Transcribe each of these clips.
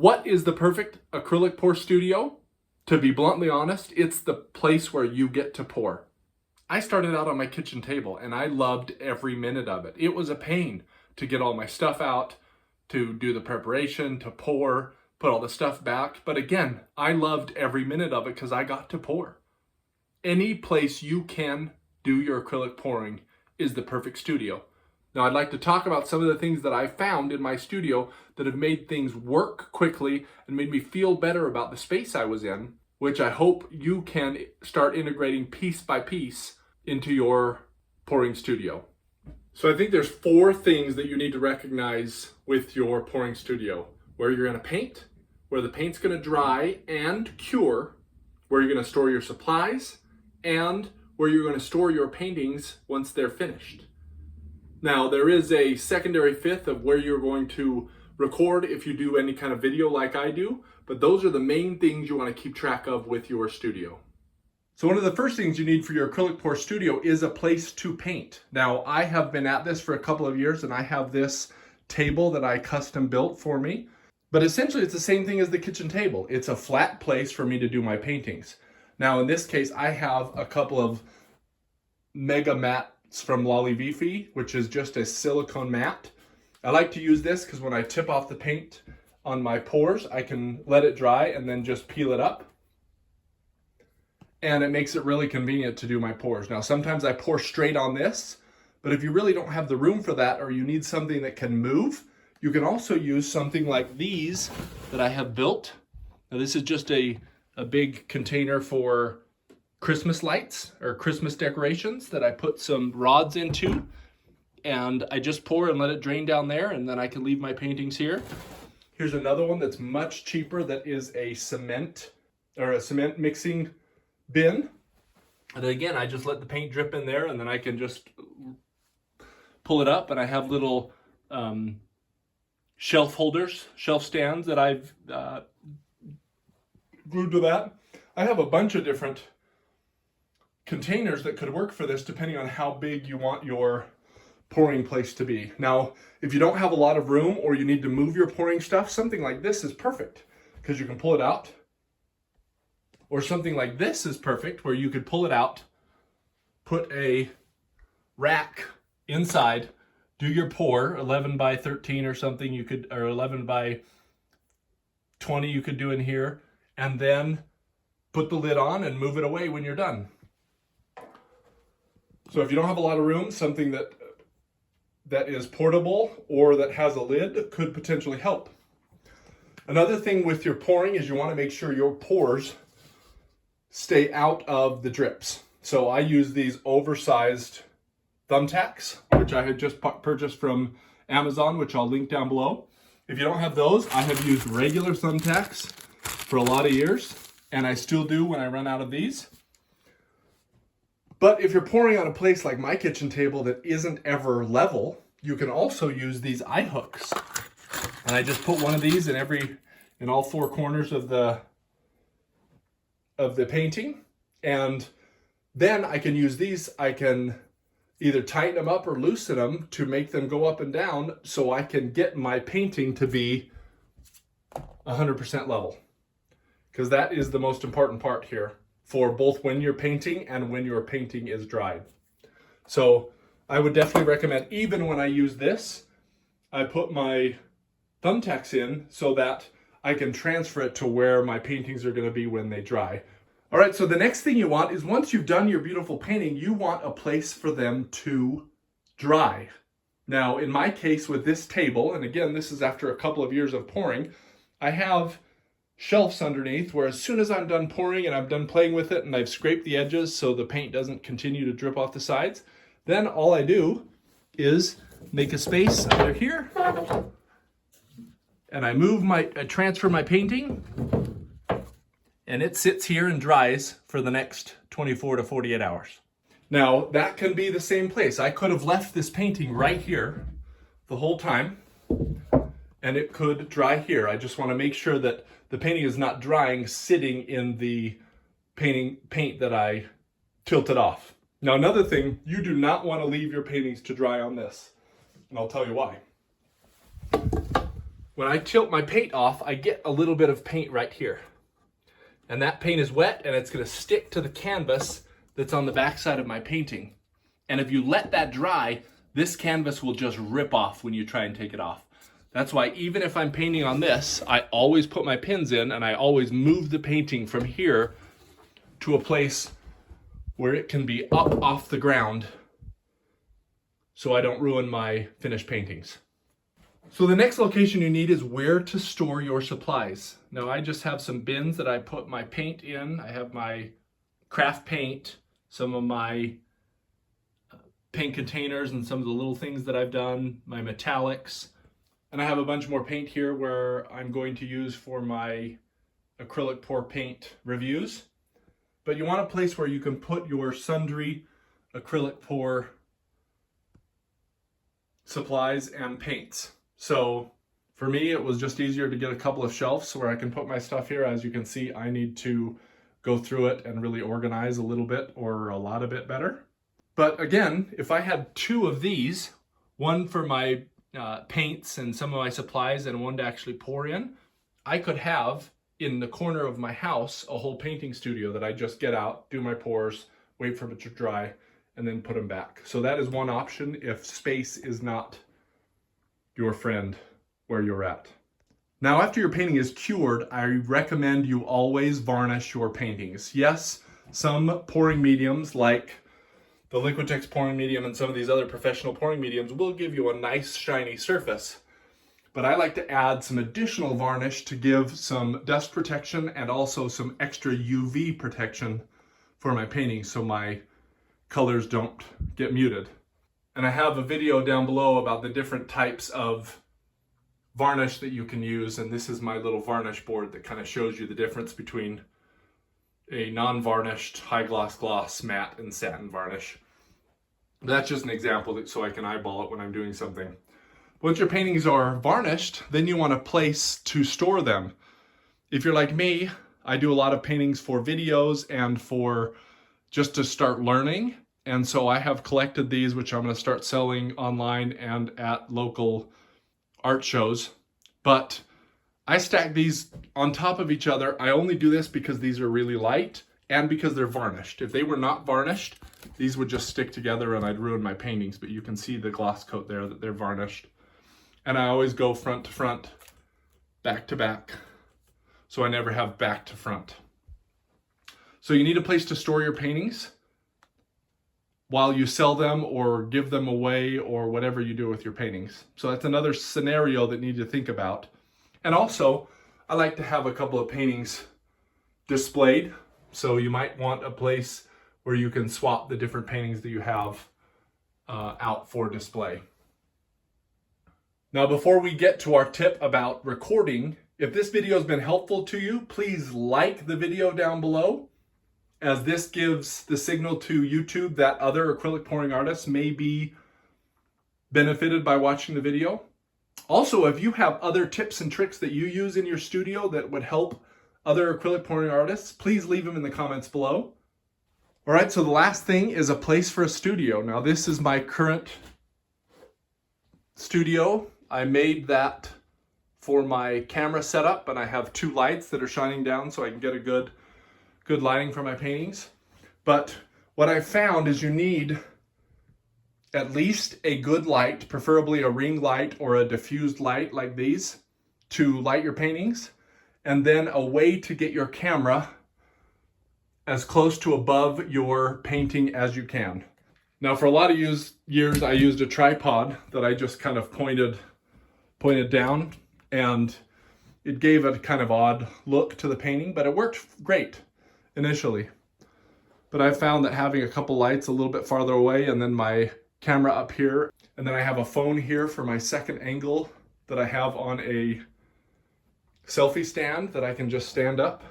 What is the perfect acrylic pour studio? To be bluntly honest, it's the place where you get to pour. I started out on my kitchen table and I loved every minute of it. It was a pain to get all my stuff out, to do the preparation, to pour, put all the stuff back. But again, I loved every minute of it because I got to pour. Any place you can do your acrylic pouring is the perfect studio. Now I'd like to talk about some of the things that I found in my studio that have made things work quickly and made me feel better about the space I was in, which I hope you can start integrating piece by piece into your pouring studio. So I think there's 4 things that you need to recognize with your pouring studio: where you're going to paint, where the paint's going to dry and cure, where you're going to store your supplies, and where you're going to store your paintings once they're finished. Now, there is a secondary fifth of where you're going to record if you do any kind of video like I do, but those are the main things you want to keep track of with your studio. So one of the first things you need for your acrylic pour studio is a place to paint. Now, I have been at this for a couple of years and I have this table that I custom built for me, but essentially it's the same thing as the kitchen table. It's a flat place for me to do my paintings. Now, in this case, I have a couple of mega mats from Lolly Vifi, which is just a silicone mat. I like to use this because when I tip off the paint on my pours, I can let it dry and then just peel it up. And it makes it really convenient to do my pours. Now, sometimes I pour straight on this, but if you really don't have the room for that or you need something that can move, you can also use something like these that I have built. Now, this is just a big container for Christmas lights or Christmas decorations that I put some rods into, and I just pour and let it drain down there, and then I can leave my paintings here. Here's another one that's much cheaper that is a cement mixing bin. And again, I just let the paint drip in there and then I can just pull it up, and I have little shelf holders, shelf stands that I've glued to that. I have a bunch of different containers that could work for this depending on how big you want your pouring place to be. Now, if you don't have a lot of room or you need to move your pouring stuff, something like this is perfect because you can pull it out. Or something like this is perfect where you could pull it out, put a rack inside, do your pour, 11 by 13 or something you could, or 11 by 20 you could do in here, and then put the lid on and move it away when you're done. So if you don't have a lot of room, something that is portable or that has a lid could potentially help. Another thing with your pouring is you want to make sure your pours stay out of the drips. So I use these oversized thumbtacks, which I had just purchased from Amazon, which I'll link down below. If you don't have those, I have used regular thumbtacks for a lot of years, and I still do when I run out of these. But if you're pouring on a place like my kitchen table that isn't ever level, you can also use these eye hooks. And I just put one of these in all 4 corners of the painting, and then I can use these. I can either tighten them up or loosen them to make them go up and down so I can get my painting to be 100% level, because that is the most important part here for both when you're painting and when your painting is dried. So I would definitely recommend, even when I use this, I put my thumbtacks in so that I can transfer it to where my paintings are going to be when they dry. All right, so the next thing you want is, once you've done your beautiful painting, you want a place for them to dry. Now, in my case with this table, and again, this is after a couple of years of pouring, I have shelves underneath where as soon as I'm done pouring and I'm done playing with it and I've scraped the edges so the paint doesn't continue to drip off the sides, then all I do is make a space under here, and I transfer my painting, and it sits here and dries for the next 24 to 48 hours. Now, that can be the same place. I could have left this painting right here the whole time, and it could dry here. I just want to make sure that the painting is not drying sitting in the paint that I tilted off. Now, another thing, you do not want to leave your paintings to dry on this, and I'll tell you why. when I tilt my paint off, I get a little bit of paint right here. And that paint is wet and it's gonna stick to the canvas that's on the backside of my painting. And if you let that dry, this canvas will just rip off when you try and take it off. That's why even if I'm painting on this, I always put my pins in and I always move the painting from here to a place where it can be up off the ground so I don't ruin my finished paintings. So the next location you need is where to store your supplies. Now I just have some bins that I put my paint in. I have my craft paint, some of my paint containers and some of the little things that I've done, my metallics. And I have a bunch more paint here where I'm going to use for my acrylic pour paint reviews. But you want a place where you can put your sundry acrylic pour supplies and paints. So for me, it was just easier to get a couple of shelves where I can put my stuff here. As you can see, I need to go through it and really organize a little bit or a lot of it better. But again, if I had two of these, one for my paints and some of my supplies and one to actually pour in, I could have in the corner of my house a whole painting studio that I just get out, do my pours, wait for it to dry, and then put them back. So that is one option if space is not your friend where you're at. Now, after your painting is cured, I recommend you always varnish your paintings. Yes, some pouring mediums like the Liquitex pouring medium and some of these other professional pouring mediums will give you a nice shiny surface. But I like to add some additional varnish to give some dust protection and also some extra UV protection for my paintings so my colors don't get muted. And I have a video down below about the different types of varnish that you can use, and this is my little varnish board that kind of shows you the difference between a non-varnished high gloss matte and satin varnish. That's just an example so I can eyeball it when I'm doing something. Once your paintings are varnished, then you want a place to store them. If you're like me, I do a lot of paintings for videos and for just to start learning. And so I have collected these, which I'm going to start selling online and at local art shows. But I stack these on top of each other. I only do this because these are really light and because they're varnished. If they were not varnished, these would just stick together and I'd ruin my paintings. But you can see the gloss coat there that they're varnished. And I always go front to front, back to back. So I never have back to front. So you need a place to store your paintings while you sell them or give them away or whatever you do with your paintings. So that's another scenario that you need to think about. And also, I like to have a couple of paintings displayed. So you might want a place where you can swap the different paintings that you have out for display. Now, before we get to our tip about recording, if this video has been helpful to you, please like the video down below, as this gives the signal to YouTube that other acrylic pouring artists may be benefited by watching the video. Also, if you have other tips and tricks that you use in your studio that would help other acrylic pouring artists, please leave them in the comments below. All right, so the last thing is a place for a studio. Now, this is my current studio. I made that for my camera setup, and I have two lights that are shining down so I can get a good lighting for my paintings. But what I found is you need at least a good light, preferably a ring light or a diffused light like these, to light your paintings, and then a way to get your camera as close to above your painting as you can. Now, for a lot of years, I used a tripod that I just kind of pointed down, and it gave a kind of odd look to the painting, but it worked great initially. But I found that having a couple lights a little bit farther away and then my camera up here, and then I have a phone here for my second angle that I have on a selfie stand that I can just stand up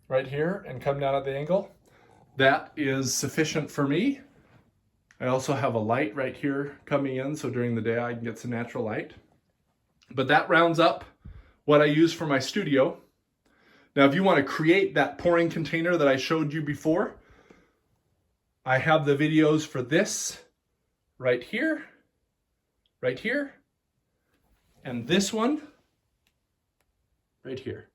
right here and come down at the angle. That is sufficient for me. I also have a light right here coming in, so during the day I can get some natural light. But that rounds up what I use for my studio. Now, if you want to create that pouring container that I showed you before, I have the videos for this right here, and this one right here.